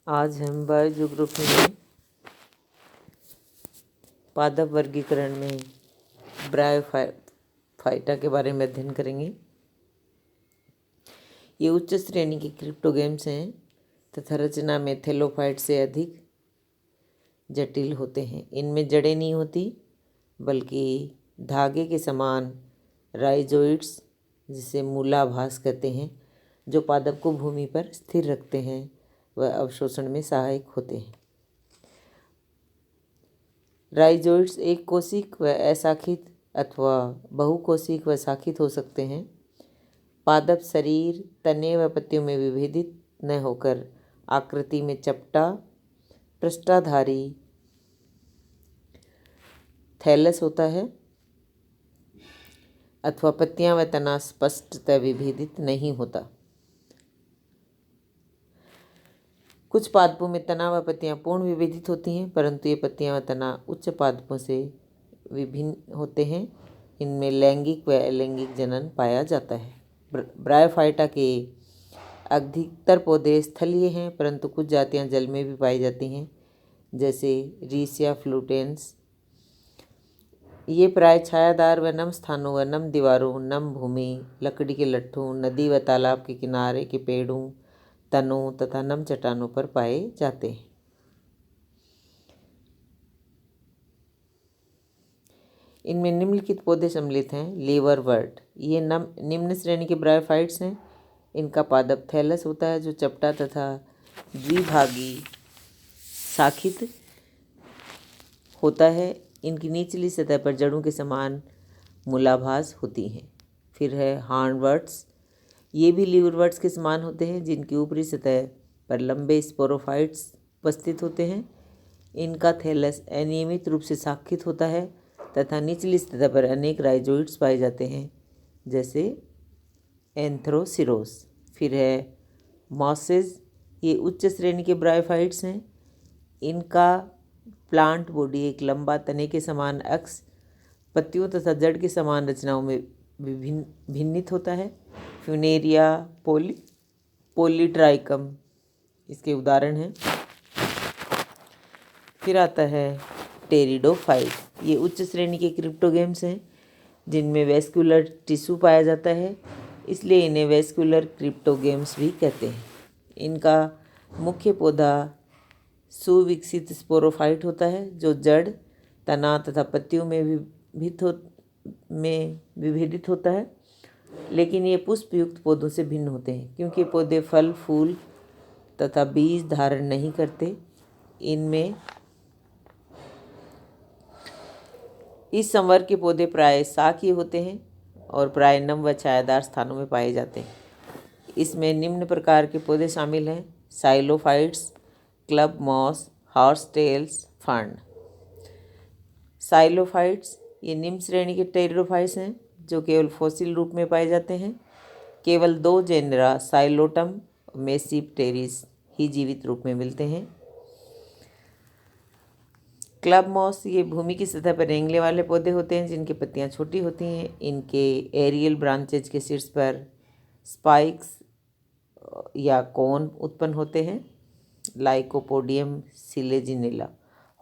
आज हम बायोज्योग्राफी में पादप वर्गीकरण में ब्रायोफाइटा के बारे में अध्ययन करेंगे। ये उच्च श्रेणी के क्रिप्टोगेम्स हैं तथा रचना में थैलोफाइट से अधिक जटिल होते हैं। इनमें जड़ें नहीं होती बल्कि धागे के समान राइजोइड्स, जिसे मूलाभास कहते हैं, जो पादप को भूमि पर स्थिर रखते हैं व अवशोषण में सहायक होते हैं। राइजोइड्स एक कोशिक व अशाखित अथवा बहुकोशिक व शाखित हो सकते हैं। पादप शरीर तने व पत्तियों में विभेदित न होकर आकृति में चपटा पृष्ठाधारी थैलस होता है अथवा पत्तियां व तना स्पष्टतः विभेदित नहीं होता। कुछ पादपों में तना व पत्तियां पूर्ण विभेदित होती हैं, परंतु ये पत्तियां व तना उच्च पादपों से विभिन्न होते हैं। इनमें लैंगिक व अलैंगिक जनन पाया जाता है। ब्रायोफाइटा के अधिकतर पौधे स्थलीय हैं, परंतु कुछ जातियां जल में भी पाई जाती हैं, जैसे रीसिया फ्लूटेंस। ये प्राय छायादार व नम स्थानों व नम दीवारों, नम भूमि, लकड़ी के लट्ठों, नदी व तालाब के किनारे के पेड़ों, तनों तथा नम चट्टानों पर पाए जाते हैं। इनमें निम्नलिखित पौधे सम्मिलित हैं। लीवरवर्ट, ये निम्न श्रेणी के ब्रायोफाइट्स हैं। इनका पादप थैलस होता है जो चपटा तथा द्विभागी शाखित होता है। इनकी निचली सतह पर जड़ों के समान मूलाभास होती हैं। फिर है हार्नवर्ट्स, ये भी लीवरवर्ट्स के समान होते हैं, जिनकी ऊपरी सतह पर लंबे स्पोरोफाइट्स उपस्थित होते हैं। इनका थैलस अनियमित रूप से शाखित होता है तथा निचली सतह पर अनेक राइजोइड्स पाए जाते हैं, जैसे एंथ्रोसिरोस। फिर है मॉसेज, ये उच्च श्रेणी के ब्रायोफाइट्स हैं। इनका प्लांट बॉडी एक लंबा तने के समान अक्ष, पत्तियों तथा जड़ के समान रचनाओं में भिन्नित होता है। फ्यूनेरिया पॉलीट्राइकम इसके उदाहरण हैं। फिर आता है टेरिडोफाइट, ये उच्च श्रेणी के क्रिप्टोगेम्स हैं, जिनमें वेस्कुलर टिश्यू पाया जाता है, इसलिए इन्हें वेस्कुलर क्रिप्टोगेम्स भी कहते हैं। इनका मुख्य पौधा सुविकसित स्पोरोफाइट होता है, जो जड़, तना तथा पत्तियों में विभेदित होता है। लेकिन ये पुष्पयुक्त पौधों से भिन्न होते हैं, क्योंकि पौधे फल, फूल तथा बीज धारण नहीं करते। इनमें इस संवर्ग के पौधे प्राय शाखीय होते हैं और प्राय नम व छायादार स्थानों में पाए जाते हैं। इसमें निम्न प्रकार के पौधे शामिल हैं: साइलोफाइट्स, क्लब मॉस, हॉर्सटेल्स, फर्न। साइलोफाइट्स ये निम्न श्रेणी के टेरिडोफाइट्स हैं, जो केवल फॉसिल रूप में पाए जाते हैं। केवल 2 जेनरा साइलोटम और मेसिप्टेरिस ही जीवित रूप में मिलते हैं। क्लब मॉस ये भूमि की सतह पर रेंगने वाले पौधे होते हैं, जिनकी पत्तियां छोटी होती हैं। इनके एरियल ब्रांचेज के शीर्ष पर स्पाइक्स या कोन उत्पन्न होते हैं। Lycopodium Selaginella.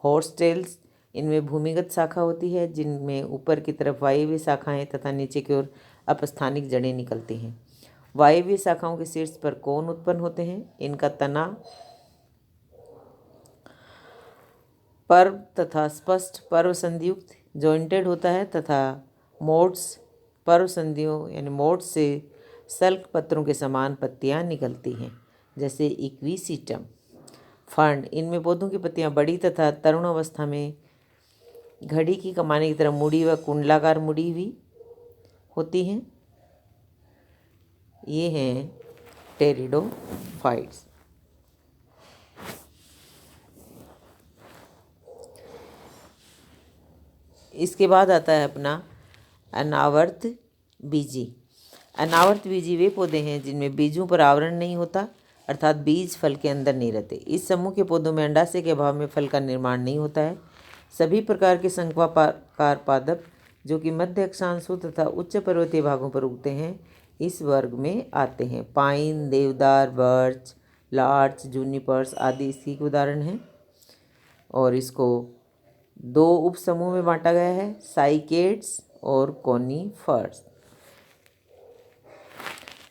हॉर्सटेल्स, इनमें भूमिगत शाखा होती है, जिनमें ऊपर की तरफ वायव्य शाखाएं तथा नीचे की ओर अपस्थानिक जड़ें निकलती हैं। वायव्य शाखाओं के शीर्ष पर कोन उत्पन्न होते हैं। इनका तना पर्व तथा स्पष्ट पर्व संधियुक्त जॉइंटेड होता है तथा मोड्स पर्व संधियों यानी मोड्स से सल्क पत्रों के समान पत्तियां निकलती हैं, जैसे इक्वीसीटम। फर्न, इनमें पौधों की पत्तियां बड़ी तथा तरुण अवस्था में घड़ी की कमाने की तरह मुड़ी व कुंडलाकार मुड़ी हुई होती हैं। ये हैं टेरिडोफाइट्स। इसके बाद आता है अपना अनावर्त बीजी। अनावर्त बीजी वे पौधे हैं जिनमें बीजों पर आवरण नहीं होता, अर्थात बीज फल के अंदर नहीं रहते। इस समूह के पौधों में अंडाशय के अभाव में फल का निर्माण नहीं होता है। सभी प्रकार के शंक्वाकार पादप जो कि मध्य अक्षांशों तथा उच्च पर्वतीय भागों पर उगते हैं, इस वर्ग में आते हैं। पाइन, देवदार, बर्च, लार्च, जूनिपर्स आदि इसी के उदाहरण हैं। और इसको दो उपसमूह में बांटा गया है, साइकेड्स और कॉनिफर्स।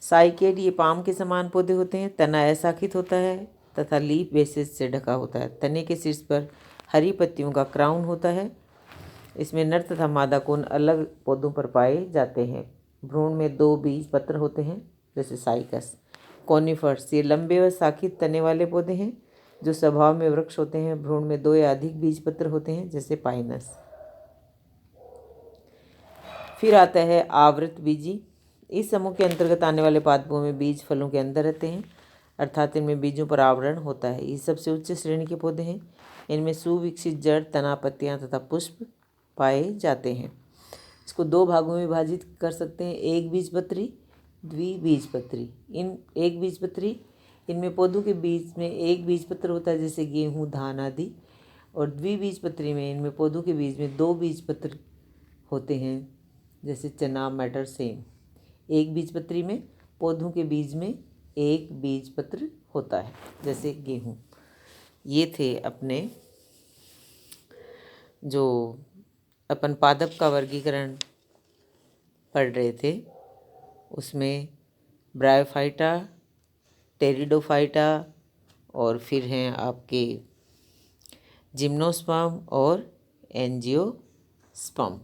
साइकेड ये पाम के समान पौधे होते हैं। तना अशाखित होता है तथा लीफ बेसिस से ढका होता है। तने के शीर्ष पर हरी पत्तियों का क्राउन होता है। इसमें नर तथा मादा कोन अलग पौधों पर पाए जाते हैं। भ्रूण में 2 बीज पत्र होते हैं, जैसे साइकस। कॉनिफर्स ये लंबे व शाखित तने वाले पौधे हैं जो स्वभाव में वृक्ष होते हैं। भ्रूण में 2 या अधिक बीज पत्र होते हैं, जैसे पाइनस। फिर आता है आवृत बीजी। इस समूह के अंतर्गत आने वाले पादपों में बीज फलों के अंदर रहते हैं, अर्थात इनमें बीजों पर आवरण होता है। ये सबसे उच्च श्रेणी के पौधे हैं। इनमें सुविकसित जड़, तना, पत्तियां तथा पुष्प पाए जाते हैं। इसको 2 भागों में विभाजित कर सकते हैं, एक बीजपत्री, द्विबीजपत्री। इन एक बीजपत्री इनमें पौधों के बीज में एक बीजपत्र होता है, जैसे गेहूँ, धान आदि। और द्विबीजपत्री में इनमें पौधों के बीज में 2 बीजपत्र होते हैं, जैसे चना, मटर, सेम। एक बीजपत्री में पौधों के बीज में एक बीजपत्र होता है, जैसे गेहूँ। ये थे अपने जो अपन पादप का वर्गीकरण पढ़ रहे थे, उसमें ब्रायोफाइटा, टेरिडोफाइटा और फिर हैं आपके जिम्नोस्पर्म और एंजियोस्पर्म।